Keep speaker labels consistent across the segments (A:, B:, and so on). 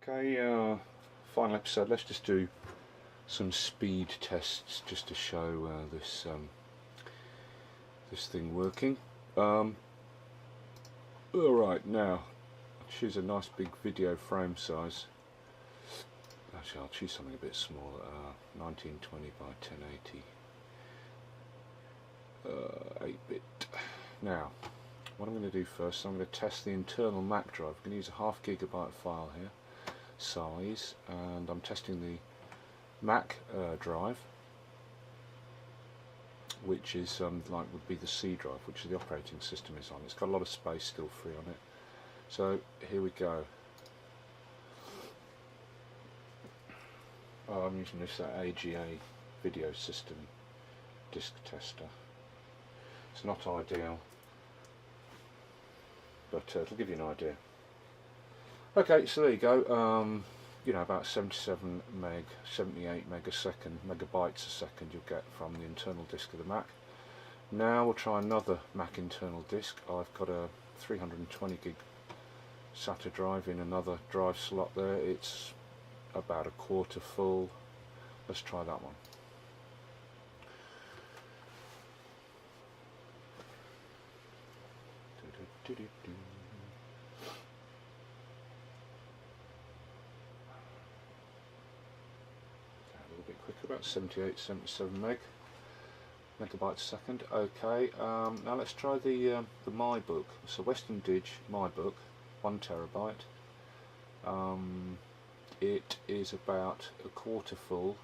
A: Okay, final episode. Let's just do some speed tests just to show this thing working. Alright, now choose a nice big video frame size. Actually, I'll choose something a bit smaller, 1920 by 1080, 8-bit. Now, what I'm going to do first, I'm going to test the internal Mac drive. I'm going to use a 0.5 GB file here, size, and I'm testing the Mac drive, which is like would be the C drive, which is the operating system is on. It's got a lot of space still free on it. So here we go. I'm using this AGA video system disk tester. It's not ideal, but it'll give you an idea. Okay, so there you go. You know, about 78 megabytes a second you'll get from the internal disk of the Mac. Now we'll try another Mac internal disk. I've got a 320 gig SATA drive in another drive slot there. It's about a quarter full. Let's try that one. A little bit quicker, about 78, 77 megabytes a second. Okay, now let's try the MyBook. So Western Dig MyBook, 1 terabyte. It is about a quarter full,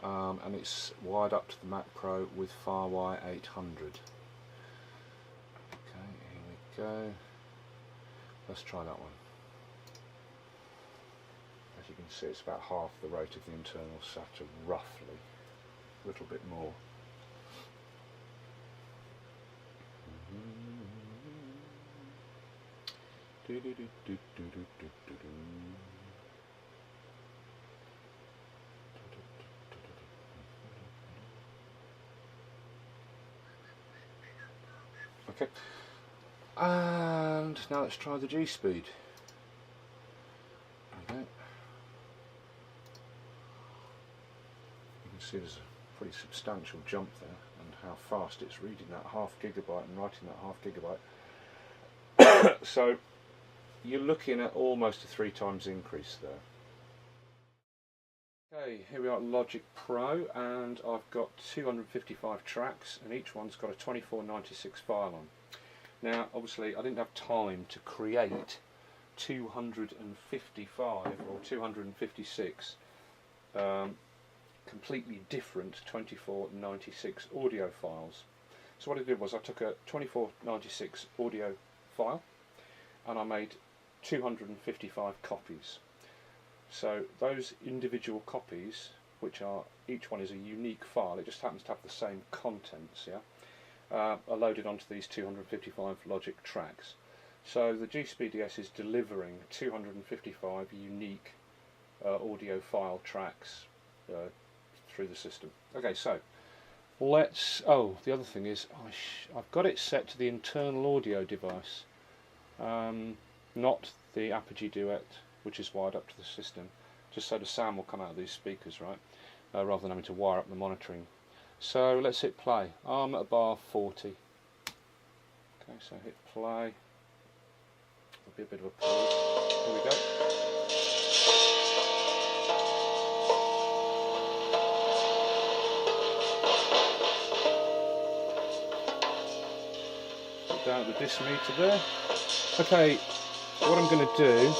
A: and it's wired up to the Mac Pro with FireWire 800. Okay, here we go. Let's try that one. As you can see, it's about half the rate of the internal SATA, roughly, a little bit more. Okay, and now let's try the GSpeed. Okay, you can see there's a pretty substantial jump there, and how fast it's reading that 0.5 GB and writing that 0.5 GB. So you're looking at almost a 3 times increase there. Okay, here we are at Logic Pro, and I've got 255 tracks, and each one's got a 2496 file on. Now, obviously, I didn't have time to create 255 or 256 completely different 2496 audio files. So what I did was I took a 2496 audio file and I made 255 copies. So those individual copies, which are, each one is a unique file, it just happens to have the same contents, yeah, are loaded onto these 255 Logic tracks. So the GSpeed ES is delivering 255 unique audio file tracks through the system. Okay, so let's, the other thing is I've got it set to the internal audio device, not the Apogee Duet, which is wired up to the system, just so the sound will come out of these speakers, right, rather than having to wire up the monitoring. So let's hit play. I'm at bar 40. Okay, so hit play. There'll be a bit of a pause. Here we go. Put down the disk meter there. Okay, what I'm going to do,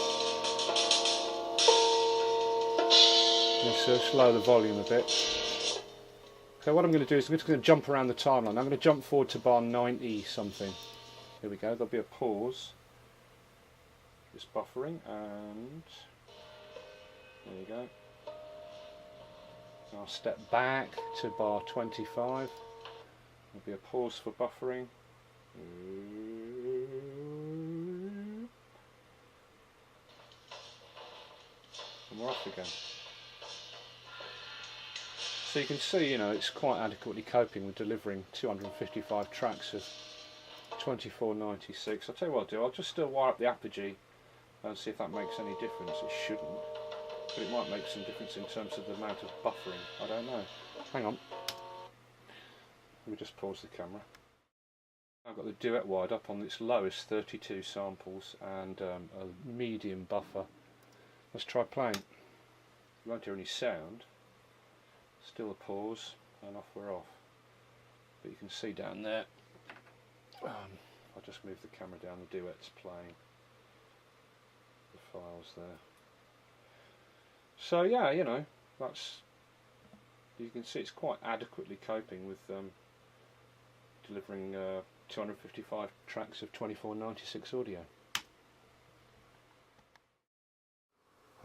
A: let's slow the volume a bit. Okay, what I'm going to do is I'm just going to jump around the timeline. I'm going to jump forward to bar 90 something. Here we go, there'll be a pause. Just buffering, and there you go. I'll step back to bar 25. There'll be a pause for buffering. And we're off again. So you can see, you know, it's quite adequately coping with delivering 255 tracks of 2496. I'll tell you what I'll do, I'll just still wire up the Apogee and see if that makes any difference. It shouldn't, but it might make some difference in terms of the amount of buffering. I don't know. Hang on. Let me just pause the camera. I've got the duet wide up on its lowest 32 samples and a medium buffer. Let's try playing. You won't hear any sound. Still a pause, and off we're off. But you can see down there. I'll just move the camera down. The duet's playing. The files there. So yeah, you know, that's. You can see it's quite adequately coping with delivering 255 tracks of 2496 audio.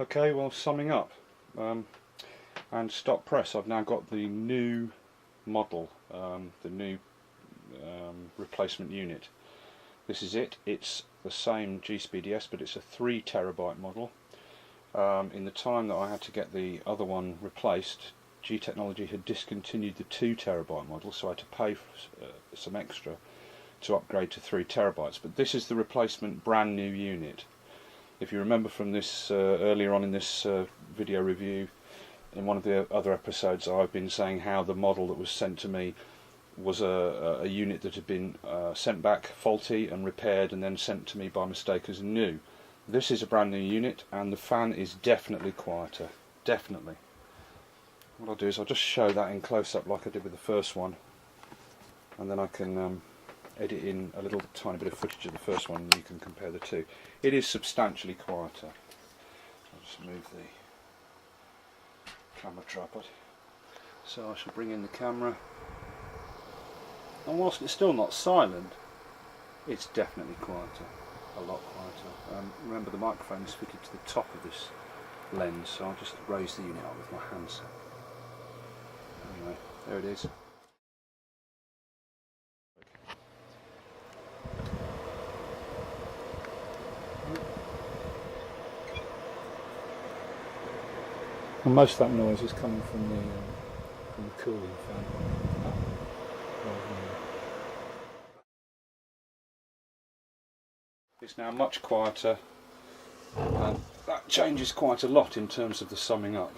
A: Okay, well, summing up and stop press, I've now got the new model, the new replacement unit. This is it. It's the same GSpeed ES, but it's a 3 terabyte model. In the time that I had to get the other one replaced, G Technology had discontinued the 2 terabyte model, so I had to pay for, some extra to upgrade to 3 terabytes. But this is the replacement brand new unit. If you remember from this earlier on in this video review, in one of the other episodes, I've been saying how the model that was sent to me was a unit that had been sent back faulty and repaired and then sent to me by mistake as new. This is a brand new unit, and the fan is definitely quieter. Definitely. What I'll do is I'll just show that in close-up like I did with the first one, and then I can edit in a little tiny bit of footage of the first one and you can compare the two. It is substantially quieter. I'll just move the camera tripod. So I shall bring in the camera, and whilst it's still not silent, it's definitely quieter, a lot quieter. Remember, the microphone is fitted to the top of this lens, so I'll just raise the unit up with my handset. Anyway, there it is. And most of that noise is coming from the cooling fan. It's now much quieter, and that changes quite a lot in terms of the summing up.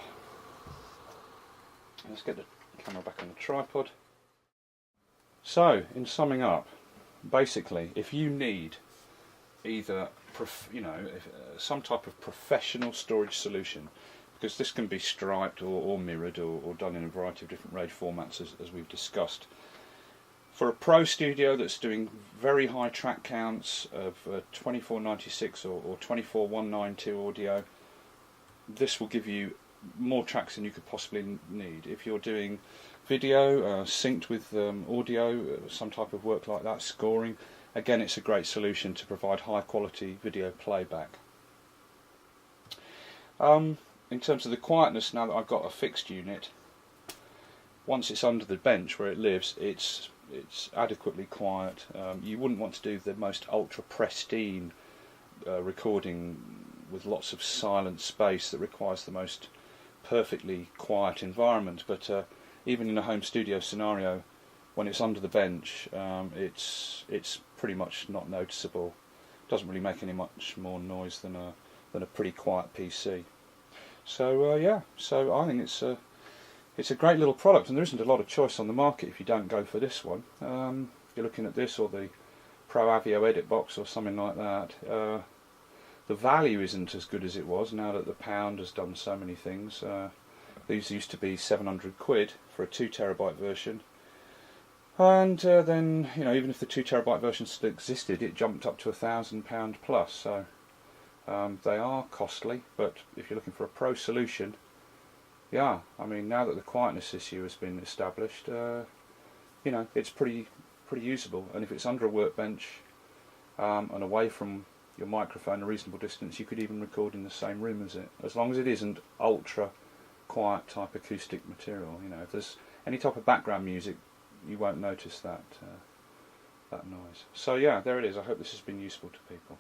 A: Let's get the camera back on the tripod. So, in summing up, basically, if you need either some type of professional storage solution, because this can be striped or mirrored or done in a variety of different RAID formats as we've discussed. For a pro studio that's doing very high track counts of 2496 or 24192 audio, this will give you more tracks than you could possibly need. If you're doing video synced with audio, some type of work like that, scoring, again it's a great solution to provide high quality video playback. In terms of the quietness, now that I've got a fixed unit, once it's under the bench where it lives, it's adequately quiet. You wouldn't want to do the most ultra pristine recording with lots of silent space that requires the most perfectly quiet environment, but even in a home studio scenario, when it's under the bench, it's pretty much not noticeable. It doesn't really make any much more noise than a pretty quiet PC. So yeah, so I think it's a great little product, and there isn't a lot of choice on the market if you don't go for this one. You're looking at this or the Pro Avio Edit Box or something like that. The value isn't as good as it was now that the pound has done so many things. These used to be 700 quid for a 2 terabyte version, and then even if the 2 terabyte version still existed, it jumped up to £1,000 plus. So they are costly, but if you're looking for a pro solution, yeah, I mean, now that the quietness issue has been established, it's pretty usable. And if it's under a workbench and away from your microphone a reasonable distance, you could even record in the same room as it, as long as it isn't ultra quiet type acoustic material. If there's any type of background music, you won't notice that noise. So yeah, there it is. I hope this has been useful to people.